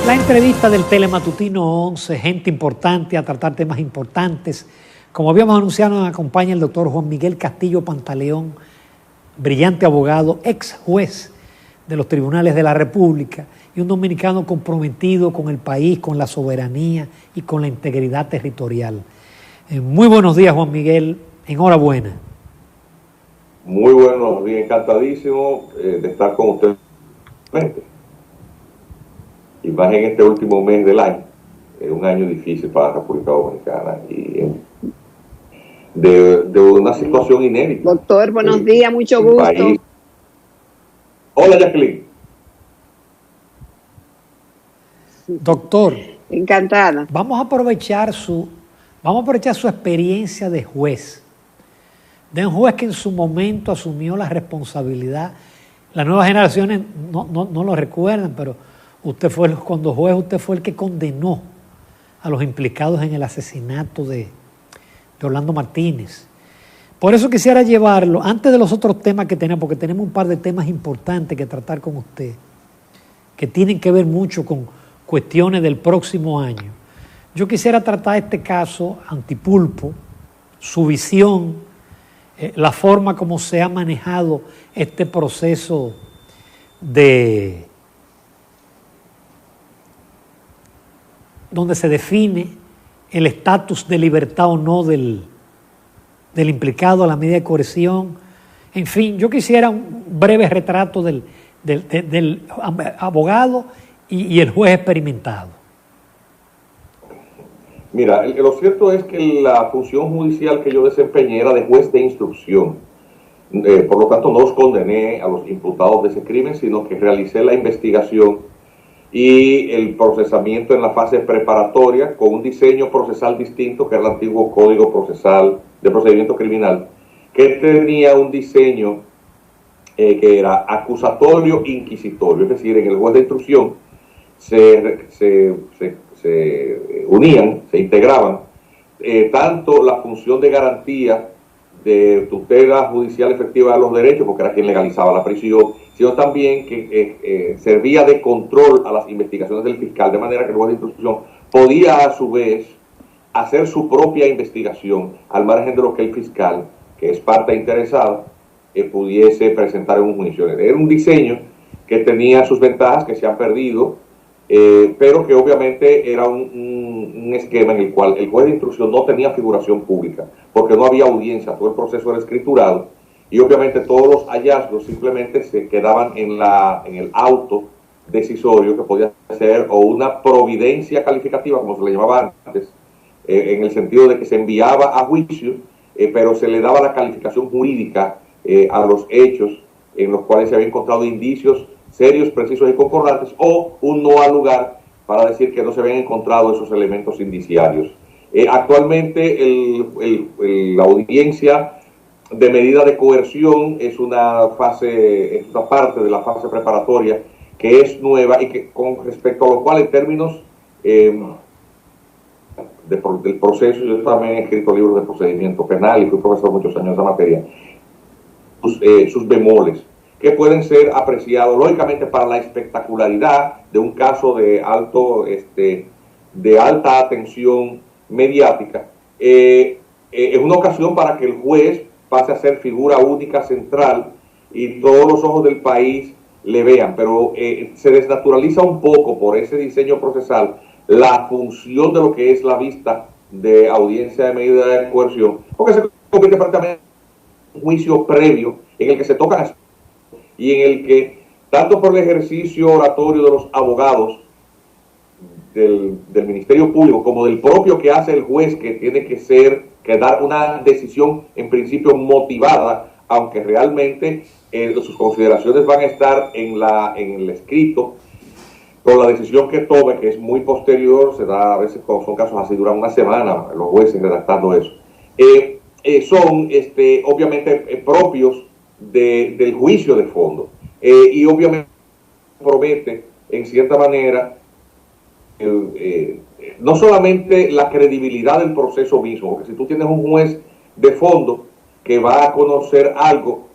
La entrevista del Telematutino 11, gente importante a tratar temas importantes. Como habíamos anunciado, nos acompaña el doctor Juan Miguel Castillo Pantaleón, brillante abogado, ex juez de los tribunales de la República y un dominicano comprometido con el país, con la soberanía y con la integridad territorial. Muy buenos días, Juan Miguel. Enhorabuena. Muy buenos días, encantadísimo de estar con usted. Y más en este último mes del año, un año difícil para la República Dominicana y de una situación inédita. Doctor, buenos días, mucho gusto. País. Hola, Jacqueline. Doctor. Encantada. Vamos a aprovechar su experiencia de juez. De un juez que en su momento asumió la responsabilidad. Las nuevas generaciones no lo recuerdan, pero cuando juez, usted fue el que condenó a los implicados en el asesinato de Orlando Martínez. Por eso quisiera llevarlo, antes de los otros temas que tenemos, porque tenemos un par de temas importantes que tratar con usted, que tienen que ver mucho con cuestiones del próximo año. Yo quisiera tratar este caso Antipulpo, su visión, la forma como se ha manejado este proceso donde se define el estatus de libertad o no del implicado a la medida de coerción. En fin, yo quisiera un breve retrato del abogado y el juez experimentado. Mira, lo cierto es que la función judicial que yo desempeñé era de juez de instrucción. Por lo tanto, no los condené a los imputados de ese crimen, sino que realicé la investigación y el procesamiento en la fase preparatoria con un diseño procesal distinto que era el antiguo Código Procesal de Procedimiento Criminal, que tenía un diseño que era acusatorio inquisitorio, es decir, en el juez de instrucción se unían, se integraban tanto la función de garantía de tutela judicial efectiva de los derechos, porque era quien legalizaba la prisión, sino también que servía de control a las investigaciones del fiscal, de manera que el juez de instrucción podía a su vez hacer su propia investigación al margen de lo que el fiscal, que es parte interesada, pudiese presentar en un juicio. Era un diseño que tenía sus ventajas que se han perdido, pero que obviamente era un esquema en el cual el juez de instrucción no tenía figuración pública, porque no había audiencia, todo el proceso era escriturado, y obviamente todos los hallazgos simplemente se quedaban en el auto decisorio, que podía ser o una providencia calificativa, como se le llamaba antes, en el sentido de que se enviaba a juicio, pero se le daba la calificación jurídica a los hechos en los cuales se habían encontrado indicios serios, precisos y concordantes, o un no al lugar para decir que no se habían encontrado esos elementos indiciarios. Actualmente la audiencia de medida de coerción es una parte de la fase preparatoria que es nueva y que con respecto a lo cual en términos del proceso, yo también he escrito libros de procedimiento penal y fui profesor muchos años de esa materia, sus bemoles que pueden ser apreciados lógicamente para la espectacularidad de un caso de alta atención mediática, es una ocasión para que el juez pase a ser figura única central y todos los ojos del país le vean, pero se desnaturaliza un poco por ese diseño procesal la función de lo que es la vista de audiencia de medida de coerción, porque se convierte prácticamente en un juicio previo en el que se tocan y en el que, tanto por el ejercicio oratorio de los abogados del Ministerio Público, como del propio que hace el juez, que tiene que dar una decisión en principio motivada, aunque realmente sus consideraciones van a estar en el escrito, con la decisión que tome, que es muy posterior, se da a veces cuando son casos así, duran una semana los jueces redactando eso. Son obviamente propios del juicio de fondo, y obviamente promete en cierta manera no solamente la credibilidad del proceso mismo, porque si tú tienes un juez de fondo que va a conocer algo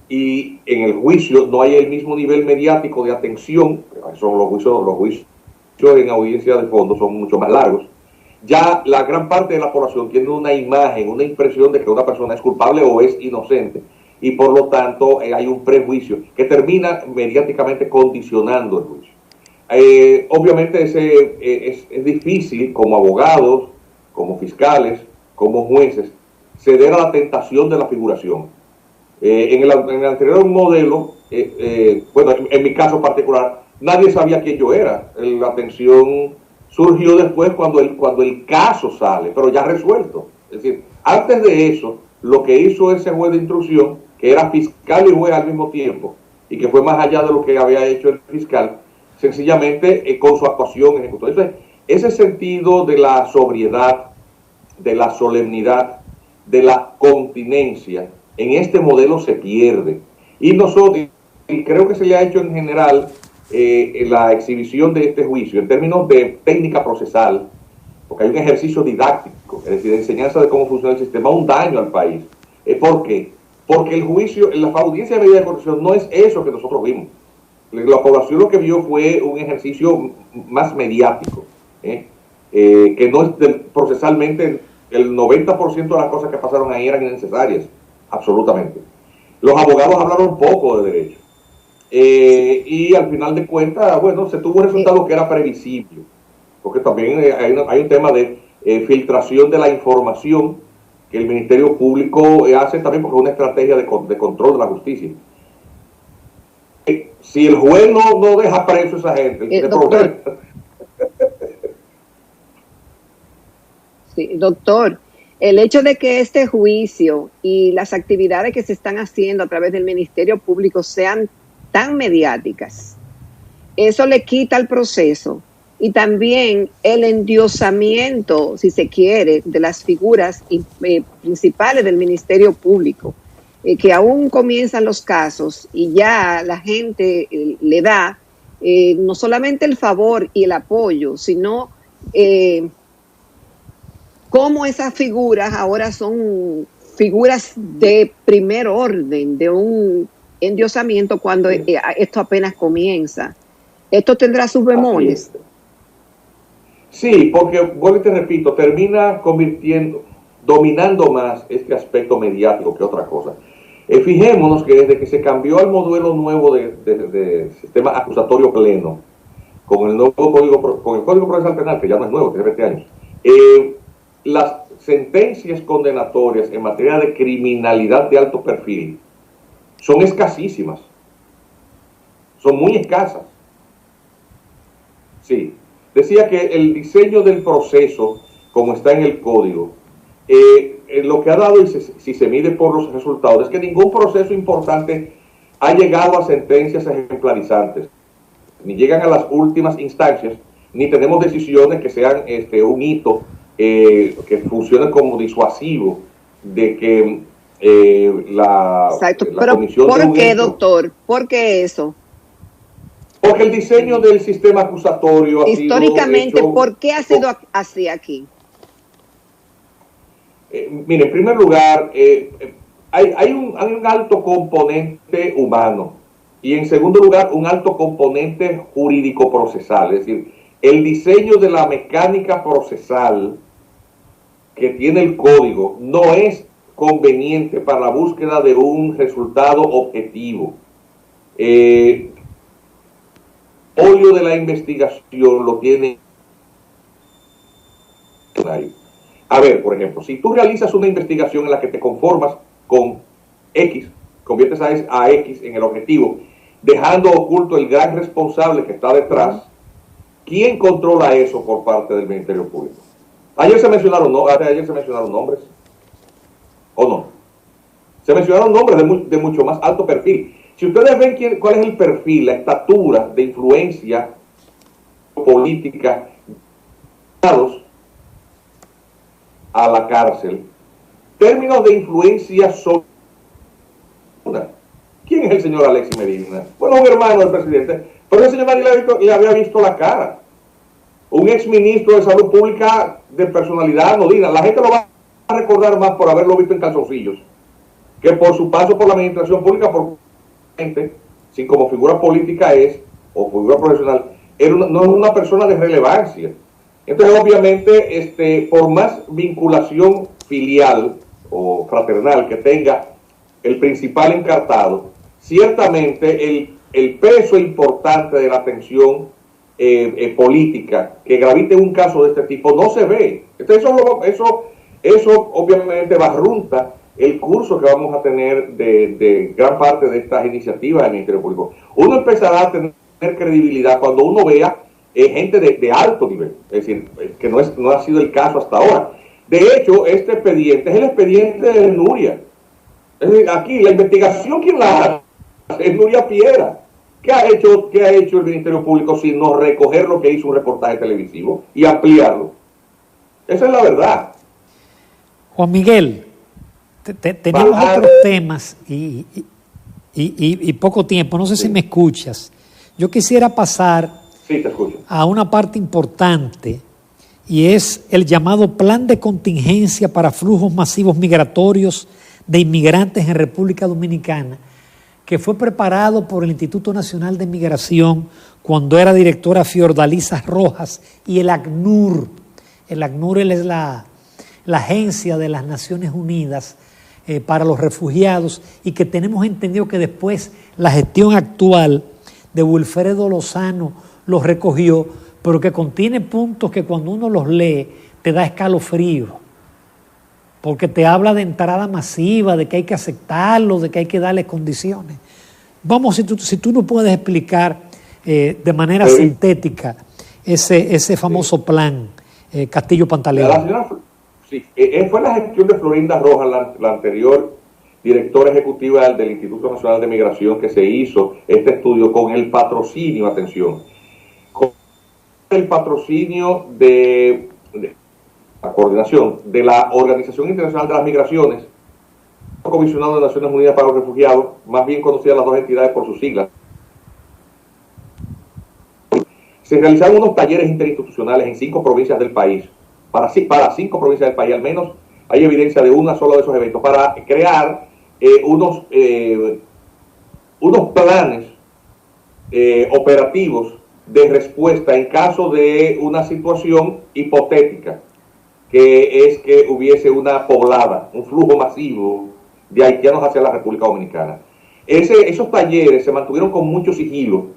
y en el juicio no hay el mismo nivel mediático de atención, son los juicios en audiencia de fondo son mucho más largos. Ya la gran parte de la población tiene una imagen, una impresión de que una persona es culpable o es inocente, y por lo tanto hay un prejuicio que termina mediáticamente condicionando el juicio. Obviamente es difícil como abogados, como fiscales, como jueces, ceder a la tentación de la figuración. En el anterior modelo, bueno, en mi caso particular, nadie sabía quién yo era. La tensión surgió después cuando el caso sale, pero ya resuelto. Es decir, antes de eso, lo que hizo ese juez de instrucción, que era fiscal y juez al mismo tiempo, y que fue más allá de lo que había hecho el fiscal, sencillamente con su actuación ejecutó. Entonces, ese sentido de la sobriedad, de la solemnidad, de la continencia, en este modelo se pierde. Y nosotros, y creo que se le ha hecho en general la exhibición de este juicio en términos de técnica procesal, porque hay un ejercicio didáctico, es decir, de enseñanza de cómo funciona el sistema, un daño al país. ¿Por qué? Porque el juicio, la audiencia de medida de corrección no es eso que nosotros vimos. La población lo que vio fue un ejercicio más mediático, que no es procesalmente, el 90% de las cosas que pasaron ahí eran innecesarias, absolutamente. Los abogados hablaron poco de derecho. Y al final de cuentas, bueno, se tuvo un resultado que era previsible, porque también hay un tema de filtración de la información que el Ministerio Público hace también porque es una estrategia de control de la justicia. Si el juez no deja preso a esa gente, doctor. Sí, doctor, el hecho de que este juicio y las actividades que se están haciendo a través del Ministerio Público sean tan mediáticas, eso le quita el proceso y también el endiosamiento, si se quiere, de las figuras principales del Ministerio Público, que aún comienzan los casos y ya la gente le da no solamente el favor y el apoyo, sino cómo esas figuras ahora son figuras de primer orden, de un endiosamiento cuando esto apenas comienza. ¿Esto tendrá sus bemoles? Sí, porque, vuelvo y te repito, termina dominando más este aspecto mediático que otra cosa. Fijémonos que desde que se cambió al modelo nuevo de sistema acusatorio pleno, con el nuevo Código Procesal Penal, que ya no es nuevo, tiene 20 años, las sentencias condenatorias en materia de criminalidad de alto perfil son escasísimas, son muy escasas. Sí, decía que el diseño del proceso, como está en el código, lo que ha dado, y si se mide por los resultados, es que ningún proceso importante ha llegado a sentencias ejemplarizantes, ni llegan a las últimas instancias, ni tenemos decisiones que sean un hito que funcione como disuasivo de que la comisión... ¿Por qué, doctor? ¿Por qué eso? Porque el diseño del sistema acusatorio históricamente, ¿por qué ha sido así aquí? Mire, en primer lugar, hay un alto componente humano y en segundo lugar un alto componente jurídico-procesal. Es decir, el diseño de la mecánica procesal que tiene el código no es conveniente para la búsqueda de un resultado objetivo. Óleo de la investigación lo tiene. A ver, por ejemplo, si tú realizas una investigación en la que te conformas con X, conviertes a X en el objetivo, dejando oculto el gran responsable que está detrás, ¿quién controla eso por parte del Ministerio Público? Ayer se mencionaron nombres, ¿o no? Se mencionaron nombres de mucho más alto perfil. Si ustedes ven cuál es el perfil, la estatura de influencia política a la cárcel, términos de influencia son una. ¿Quién es el señor Alexis Medina? Bueno, un hermano del presidente, pero el señor nadie le había visto la cara. Un exministro de Salud Pública de personalidad anodina. La gente lo va a recordar más por haberlo visto en calzoncillos que por su paso por la administración pública, por gente, sin como figura política o figura profesional, no es una persona de relevancia. Entonces, obviamente, por más vinculación filial o fraternal que tenga el principal encartado, ciertamente el peso importante de la atención política que gravite en un caso de este tipo no se ve. Entonces, eso obviamente barrunta el curso que vamos a tener de gran parte de estas iniciativas del Ministerio Público. Uno empezará a tener credibilidad cuando uno vea gente de alto nivel, es decir, que no ha sido el caso hasta ahora. De hecho, este expediente es el expediente de Nuria. Es decir, aquí la investigación, ¿quién la hace? Es Nuria Piera. ¿Qué ha hecho el Ministerio Público sino recoger lo que hizo un reportaje televisivo y ampliarlo? Esa es la verdad. Juan Miguel, tenemos otros temas y poco tiempo. No sé si me escuchas. Yo quisiera pasar a una parte importante y es el llamado Plan de Contingencia para Flujos Masivos Migratorios de Inmigrantes en República Dominicana, que fue preparado por el Instituto Nacional de Migración cuando era directora Fiordalisa Rojas y el ACNUR. El ACNUR es la agencia de las Naciones Unidas para los refugiados, y que tenemos entendido que después la gestión actual de Wilfredo Lozano los recogió, pero que contiene puntos que cuando uno los lee te da escalofrío, porque te habla de entrada masiva, de que hay que aceptarlo, de que hay que darle condiciones. Vamos, si tú no puedes explicar de manera sintética ese famoso plan Castillo Pantaleón. Sí, fue la gestión de Florinda Rojas, la anterior directora ejecutiva del Instituto Nacional de Migración, que se hizo este estudio con el patrocinio, atención, con el patrocinio de la coordinación de la Organización Internacional de las Migraciones, comisionado de Naciones Unidas para los Refugiados, más bien conocidas las dos entidades por sus siglas. Se realizaron unos talleres interinstitucionales en 5 provincias del país, para 5 provincias del país, al menos hay evidencia de una sola de esos eventos, para crear unos planes operativos de respuesta en caso de una situación hipotética, que es que hubiese una poblada, un flujo masivo de haitianos hacia la República Dominicana. Esos talleres se mantuvieron con mucho sigilo,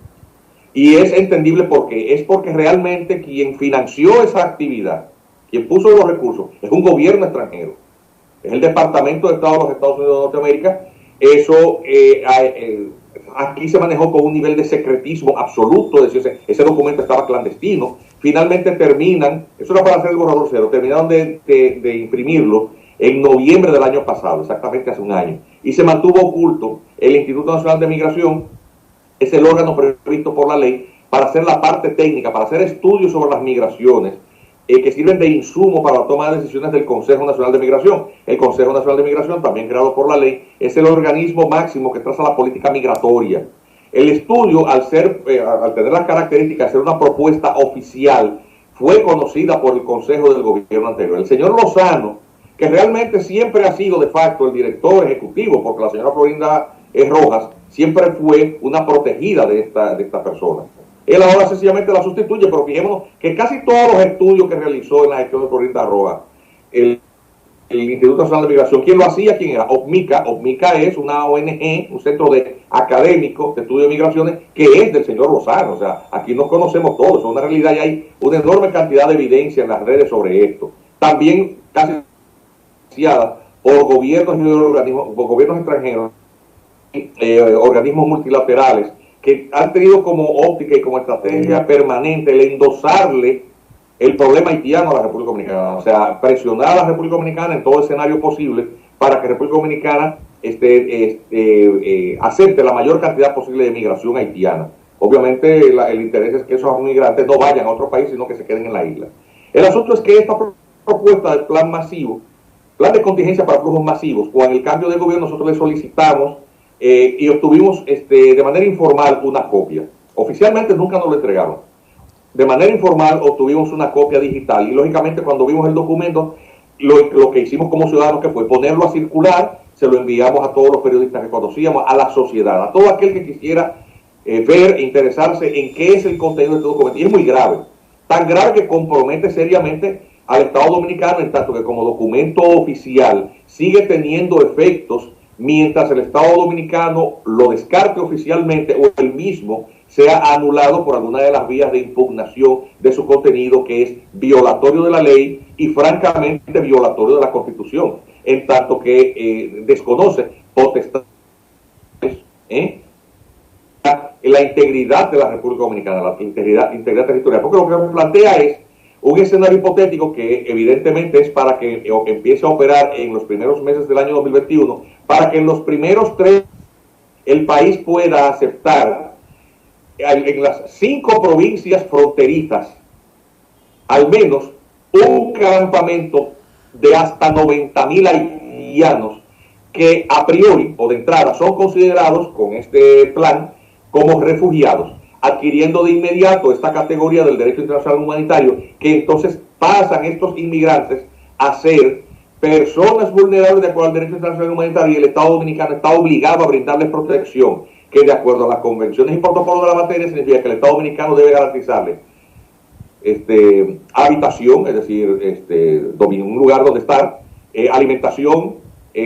y es entendible por qué. Es porque realmente quien financió esa actividad, quien puso los recursos, es un gobierno extranjero, es el Departamento de Estado de los Estados Unidos de Norteamérica. Eso aquí se manejó con un nivel de secretismo absoluto, es decir, ese documento estaba clandestino. Finalmente terminan, eso era para hacer el borrador cero, terminaron de imprimirlo en noviembre del año pasado, exactamente hace un año, y se mantuvo oculto. El Instituto Nacional de Migración es el órgano previsto por la ley para hacer la parte técnica, para hacer estudios sobre las migraciones, que sirven de insumo para la toma de decisiones del Consejo Nacional de Migración. El Consejo Nacional de Migración, también creado por la ley, es el organismo máximo que traza la política migratoria. El estudio, al tener las características de ser una propuesta oficial, fue conocida por el Consejo del gobierno anterior. El señor Lozano, que realmente siempre ha sido de facto el director ejecutivo, porque la señora Florinda Rojas siempre fue una protegida de esta persona. Él ahora sencillamente la sustituye, pero fijémonos que casi todos los estudios que realizó en la gestión de Florinda Rojas, el Instituto Nacional de Migración, ¿quién lo hacía? ¿Quién era? OPMICA. OPMICA es una ONG, un centro académico de estudio de migraciones, que es del señor Lozano. O sea, aquí nos conocemos todos, es una realidad, y hay una enorme cantidad de evidencia en las redes sobre esto. También casi por gobiernos y organismos, por gobiernos extranjeros, organismos multilaterales, que han tenido como óptica y como estrategia permanente el endosarle el problema haitiano a la República Dominicana. O sea, presionar a la República Dominicana en todo escenario posible para que la República Dominicana acepte la mayor cantidad posible de migración haitiana. Obviamente el interés es que esos migrantes no vayan a otro país, sino que se queden en la isla. El asunto es que esta propuesta del plan masivo, plan de contingencia para flujos masivos, con el cambio de gobierno nosotros le solicitamos y obtuvimos de manera informal una copia. Oficialmente nunca nos lo entregaron. De manera informal obtuvimos una copia digital, y lógicamente cuando vimos el documento, lo que hicimos como ciudadanos que fue ponerlo a circular, se lo enviamos a todos los periodistas que conocíamos, a la sociedad, a todo aquel que quisiera ver e interesarse en qué es el contenido de este documento. Y es muy grave, tan grave que compromete seriamente al Estado Dominicano, en tanto que como documento oficial sigue teniendo efectos mientras el Estado Dominicano lo descarte oficialmente o el mismo sea anulado por alguna de las vías de impugnación de su contenido, que es violatorio de la ley y francamente violatorio de la Constitución, en tanto que desconoce potestades, la integridad de la República Dominicana, la integridad territorial, porque lo que nos plantea es un escenario hipotético que evidentemente es para que empiece a operar en los primeros meses del año 2021, para que en los primeros 3 el país pueda aceptar en las 5 provincias fronterizas al menos un campamento de hasta 90.000 haitianos que a priori o de entrada son considerados con este plan como refugiados, adquiriendo de inmediato esta categoría del derecho internacional humanitario, que entonces pasan estos inmigrantes a ser personas vulnerables de acuerdo al derecho internacional humanitario, y el Estado Dominicano está obligado a brindarles protección, que de acuerdo a las convenciones y protocolos de la materia significa que el Estado Dominicano debe garantizarle habitación, es decir, un lugar donde estar, alimentación,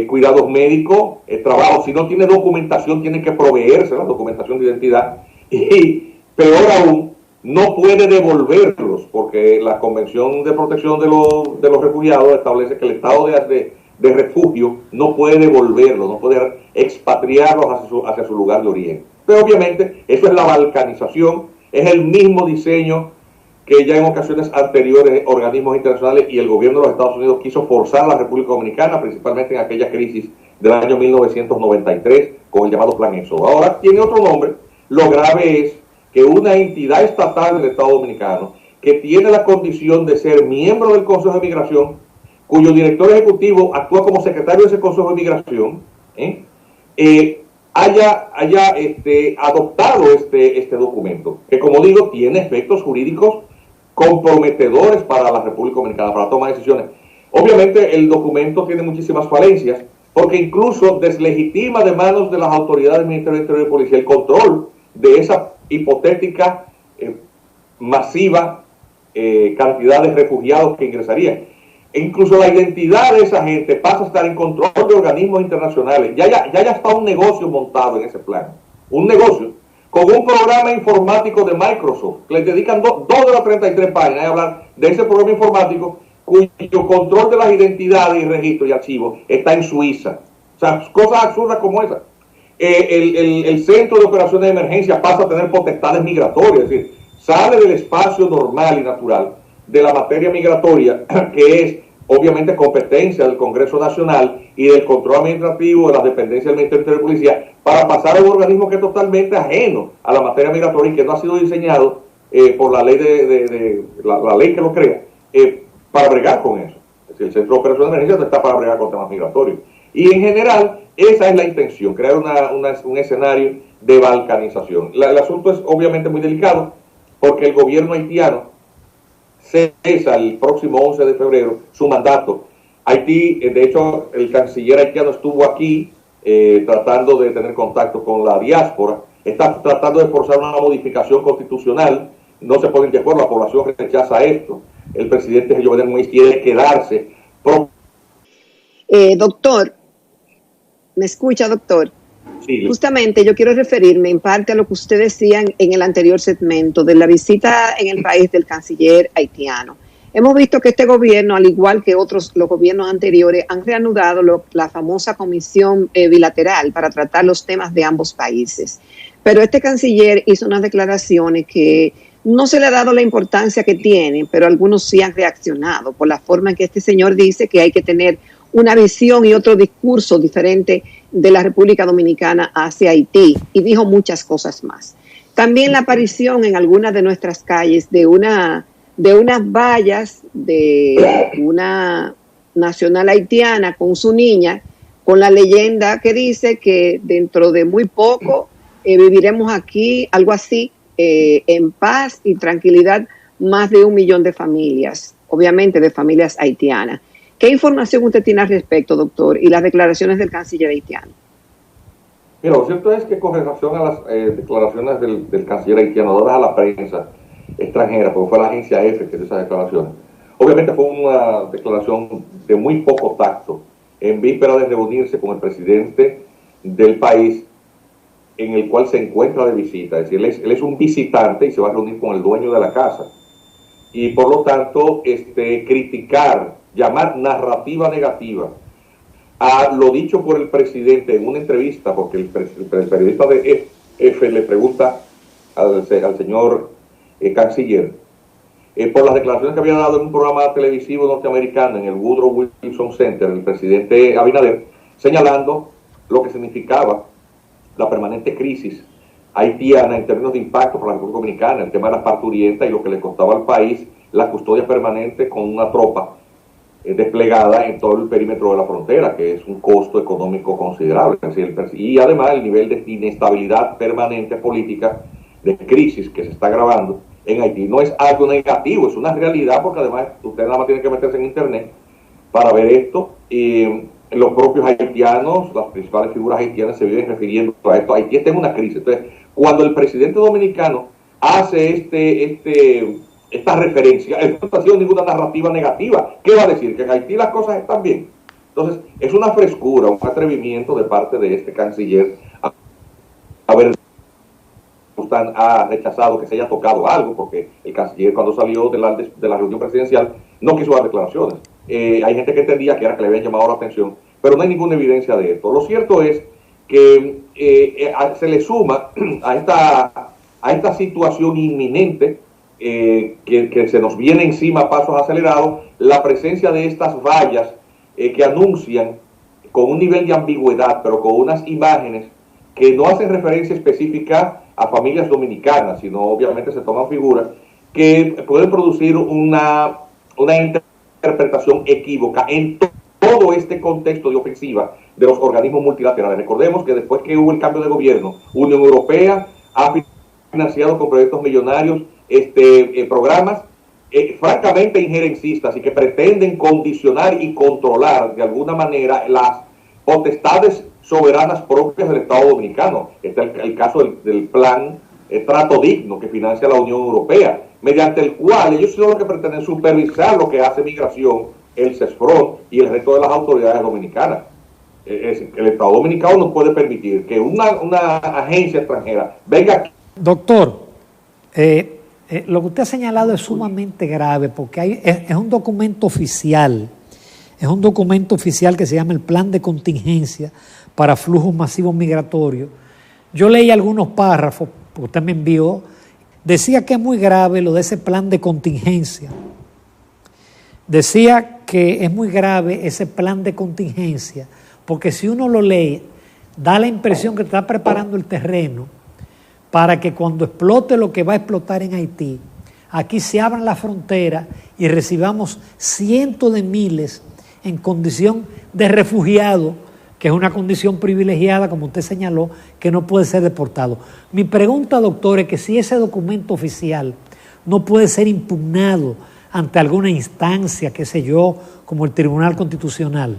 cuidados médicos, trabajo. Si no tiene documentación, tiene que proveerse la documentación de identidad, y peor aún, no puede devolverlos, porque la Convención de Protección de los Refugiados establece que el Estado de refugio no puede devolverlos, no puede expatriarlos hacia su lugar de origen. Pero obviamente eso es la balcanización, es el mismo diseño que ya en ocasiones anteriores organismos internacionales y el gobierno de los Estados Unidos quiso forzar a la República Dominicana, principalmente en aquella crisis del año 1993 con el llamado Plan Éxodo. Ahora tiene otro nombre. Lo grave es que una entidad estatal del Estado Dominicano, que tiene la condición de ser miembro del Consejo de Migración, cuyo director ejecutivo actúa como secretario de ese Consejo de Migración, haya adoptado este documento, que, como digo, tiene efectos jurídicos comprometedores para la República Dominicana, para la toma de decisiones. Obviamente el documento tiene muchísimas falencias, porque incluso deslegitima de manos de las autoridades del Ministerio del Interior y Policía el control de esa hipotética masiva cantidad de refugiados que ingresarían. E incluso la identidad de esa gente pasa a estar en control de organismos internacionales. Ya está un negocio montado en ese plan. Un negocio con un programa informático de Microsoft, que le dedican 2 de las 33 páginas a hablar de ese programa informático, cuyo control de las identidades y registros y archivos está en Suiza. O sea, cosas absurdas como esas. El Centro de Operaciones de Emergencia pasa a tener potestades migratorias, es decir, sale del espacio normal y natural de la materia migratoria, que es obviamente competencia del Congreso Nacional y del control administrativo de las dependencias del Ministerio de Policía, para pasar a un organismo que es totalmente ajeno a la materia migratoria y que no ha sido diseñado por la ley la ley que lo crea, para bregar con eso. Es decir, el Centro de Operaciones de Emergencia no está para bregar con temas migratorios. Y en general, esa es la intención, crear un escenario de balcanización. El asunto es obviamente muy delicado, porque el gobierno haitiano cesa el próximo 11 de febrero su mandato. Haití, de hecho, el canciller haitiano estuvo aquí tratando de tener contacto con la diáspora, está tratando de forzar una modificación constitucional, no se ponen de acuerdo, la población rechaza esto, el presidente Jovenel Moïse quiere quedarse. Doctor, ¿me escucha, doctor? Sí. Justamente yo quiero referirme en parte a lo que usted decía en el anterior segmento de la visita en el país del canciller haitiano. Hemos visto que este gobierno, al igual que los gobiernos anteriores, han reanudado la famosa comisión bilateral para tratar los temas de ambos países. Pero este canciller hizo unas declaraciones que no se le ha dado la importancia que tiene, pero algunos sí han reaccionado por la forma en que este señor dice que hay que tener una visión y otro discurso diferente de la República Dominicana hacia Haití, y dijo muchas cosas más. También la aparición en algunas de nuestras calles de unas vallas de una nacional haitiana con su niña, con la leyenda que dice que dentro de muy poco viviremos aquí, algo así, en paz y tranquilidad, más de 1 millón de familias, obviamente de familias haitianas. ¿Qué información usted tiene al respecto, doctor, y las declaraciones del canciller haitiano? Mira, lo cierto es que con relación a las declaraciones del canciller haitiano dadas a la prensa extranjera, porque fue la agencia EFE que dio esas declaraciones, obviamente fue una declaración de muy poco tacto, en víspera de reunirse con el presidente del país en el cual se encuentra de visita. Es decir, él es un visitante y se va a reunir con el dueño de la casa. Y por lo tanto, criticar, llamar narrativa negativa a lo dicho por el presidente en una entrevista, porque el periodista de EFE le pregunta al señor canciller por las declaraciones que había dado en un programa televisivo norteamericano en el Woodrow Wilson Center, el presidente Abinader, señalando lo que significaba la permanente crisis haitiana en términos de impacto para la República Dominicana, el tema de las parturientas y lo que le costaba al país la custodia permanente con una tropa desplegada en todo el perímetro de la frontera, que es un costo económico considerable. Y además el nivel de inestabilidad permanente política, de crisis que se está agravando en Haití. No es algo negativo, es una realidad, porque además usted nada más tiene que meterse en internet para ver esto. Los propios haitianos, las principales figuras haitianas se viven refiriendo a esto. Haití está en una crisis. Entonces, cuando el presidente dominicano hace esta referencia, no está haciendo ninguna narrativa negativa. ¿Qué va a decir? Que en Haití las cosas están bien. Entonces, es una frescura, un atrevimiento de parte de este canciller a ver, ha rechazado que se haya tocado algo, porque el canciller, cuando salió de la reunión presidencial, no quiso dar declaraciones. Hay gente que entendía que era que le habían llamado la atención, pero no hay ninguna evidencia de esto. Lo cierto es que se le suma a esta situación inminente que se nos viene encima a pasos acelerados, la presencia de estas vallas que anuncian con un nivel de ambigüedad, pero con unas imágenes que no hacen referencia específica a familias dominicanas, sino obviamente se toman figuras que pueden producir una interpretación equívoca en todo este contexto de ofensiva de los organismos multilaterales. Recordemos que después que hubo el cambio de gobierno, Unión Europea ha financiado con proyectos millonarios programas francamente injerencistas y que pretenden condicionar y controlar de alguna manera las potestades soberanas propias del Estado Dominicano. Está el caso del plan Trato Digno que financia la Unión Europea, mediante el cual ellos son los que pretenden supervisar lo que hace migración, el CESFRON y el resto de las autoridades dominicanas. El Estado Dominicano no puede permitir que una agencia extranjera venga aquí. Doctor, lo que usted ha señalado es sumamente grave, porque es un documento oficial. Es un documento oficial que se llama el Plan de Contingencia para Flujos Masivos Migratorios. Yo leí algunos párrafos, porque usted me envió, decía que es muy grave lo de ese plan de contingencia. Decía que es muy grave ese plan de contingencia, porque si uno lo lee, da la impresión que está preparando el terreno para que cuando explote lo que va a explotar en Haití, aquí se abran las fronteras y recibamos cientos de miles en condición de refugiado, que es una condición privilegiada, como usted señaló, que no puede ser deportado. Mi pregunta, doctor, es que si ese documento oficial no puede ser impugnado ante alguna instancia, qué sé yo, como el Tribunal Constitucional.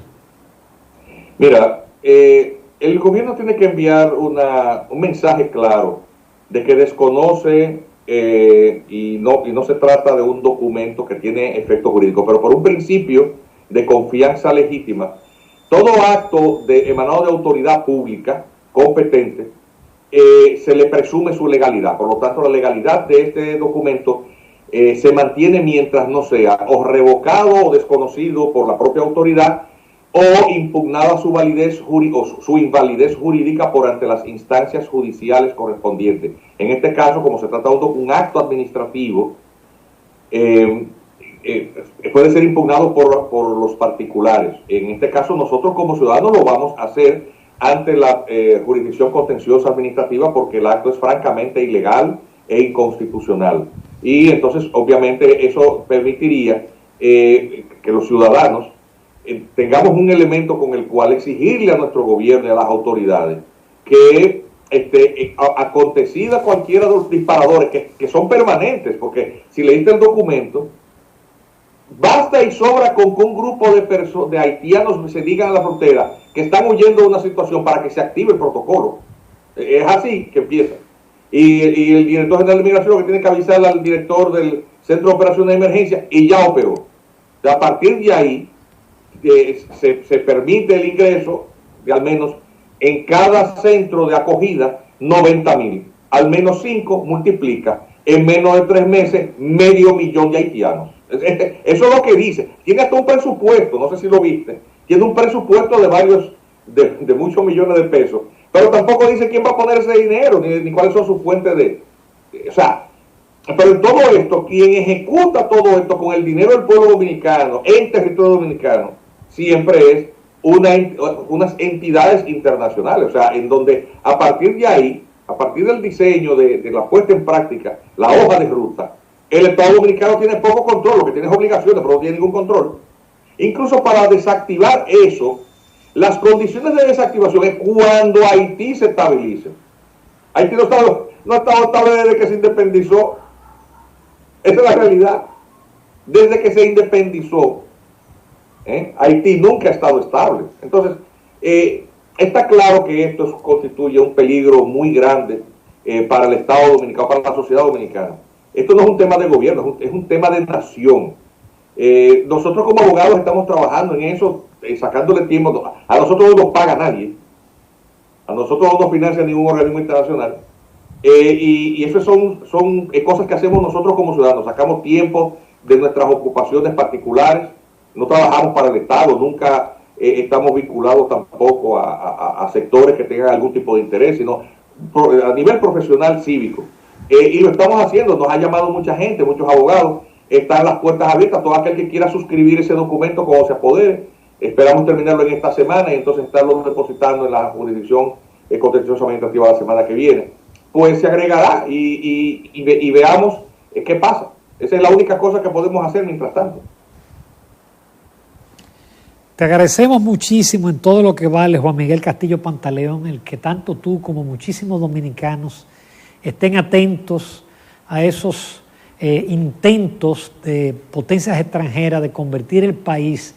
Mira, el gobierno tiene que enviar un mensaje claro de que desconoce y no se trata de un documento que tiene efecto jurídico, pero por un principio de confianza legítima, todo acto emanado de autoridad pública competente se le presume su legalidad. Por lo tanto, la legalidad de este documento se mantiene mientras no sea o revocado o desconocido por la propia autoridad o impugnada su validez o su invalidez jurídica por ante las instancias judiciales correspondientes. En este caso, como se trata de un acto administrativo, puede ser impugnado por los particulares. En este caso, nosotros como ciudadanos lo vamos a hacer ante la jurisdicción contenciosa administrativa, porque el acto es francamente ilegal e inconstitucional. Y entonces, obviamente, eso permitiría que los ciudadanos tengamos un elemento con el cual exigirle a nuestro gobierno y a las autoridades que acontecida cualquiera de los disparadores, que son permanentes, porque si leíste el documento, basta y sobra con que un grupo de haitianos se digan a la frontera que están huyendo de una situación para que se active el protocolo. Es así que empieza. Y el director general de migración lo que tiene que avisar al director del centro de operaciones de emergencia y ya operó. O sea, a partir de ahí se permite el ingreso de al menos en cada centro de acogida 90.000. Al menos 5 multiplica en menos de 3 meses 500.000 de haitianos. Eso es lo que dice. Tiene hasta un presupuesto, no sé si lo viste, tiene un presupuesto de muchos millones de pesos, pero tampoco dice quién va a poner ese dinero, ni cuáles son sus fuentes o sea, pero en todo esto, quien ejecuta todo esto con el dinero del pueblo dominicano, en territorio dominicano, siempre es unas entidades internacionales, o sea, en donde a partir de ahí, a partir del diseño, de la puesta en práctica, la hoja de ruta, el Estado dominicano tiene poco control, lo que tiene es obligaciones, pero no tiene ningún control. Incluso para desactivar eso, las condiciones de desactivación es cuando Haití se estabilice. Haití no ha estado estable desde que se independizó. Esa es la realidad. Desde que se independizó, Haití nunca ha estado estable. Entonces, está claro que esto constituye un peligro muy grande para el Estado dominicano, para la sociedad dominicana. Esto no es un tema de gobierno, es un tema de nación. Nosotros como abogados estamos trabajando en eso, sacándole tiempo. A nosotros no nos paga nadie, a nosotros no nos financia ningún organismo internacional, y eso son cosas que hacemos nosotros como ciudadanos. Sacamos tiempo de nuestras ocupaciones particulares, no trabajamos para el Estado, nunca estamos vinculados tampoco a sectores que tengan algún tipo de interés, sino a nivel profesional cívico, y lo estamos haciendo. Nos ha llamado mucha gente, muchos abogados. Están las puertas abiertas, todo aquel que quiera suscribir ese documento cuando se apodere. Esperamos terminarlo en esta semana y entonces estarlo depositando en la jurisdicción contencioso administrativa la semana que viene. Pues se agregará y veamos qué pasa. Esa es la única cosa que podemos hacer mientras tanto. Te agradecemos muchísimo en todo lo que vale, Juan Miguel Castillo Pantaleón, el que tanto tú como muchísimos dominicanos estén atentos a esos intentos de potencias extranjeras de convertir el país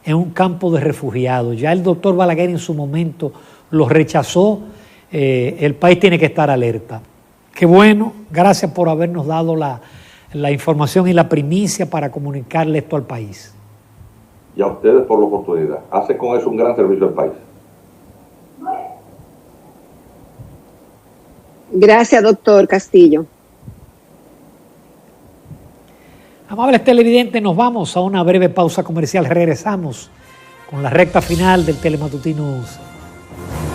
en un campo de refugiados. Ya el doctor Balaguer en su momento lo rechazó. El país tiene que estar alerta. Qué bueno, gracias por habernos dado la información y la primicia para comunicarle esto al país. Y a ustedes por la oportunidad. Hace con eso un gran servicio al país. Gracias, doctor Castillo. Amables televidentes, nos vamos a una breve pausa comercial. Regresamos con la recta final del Telematutino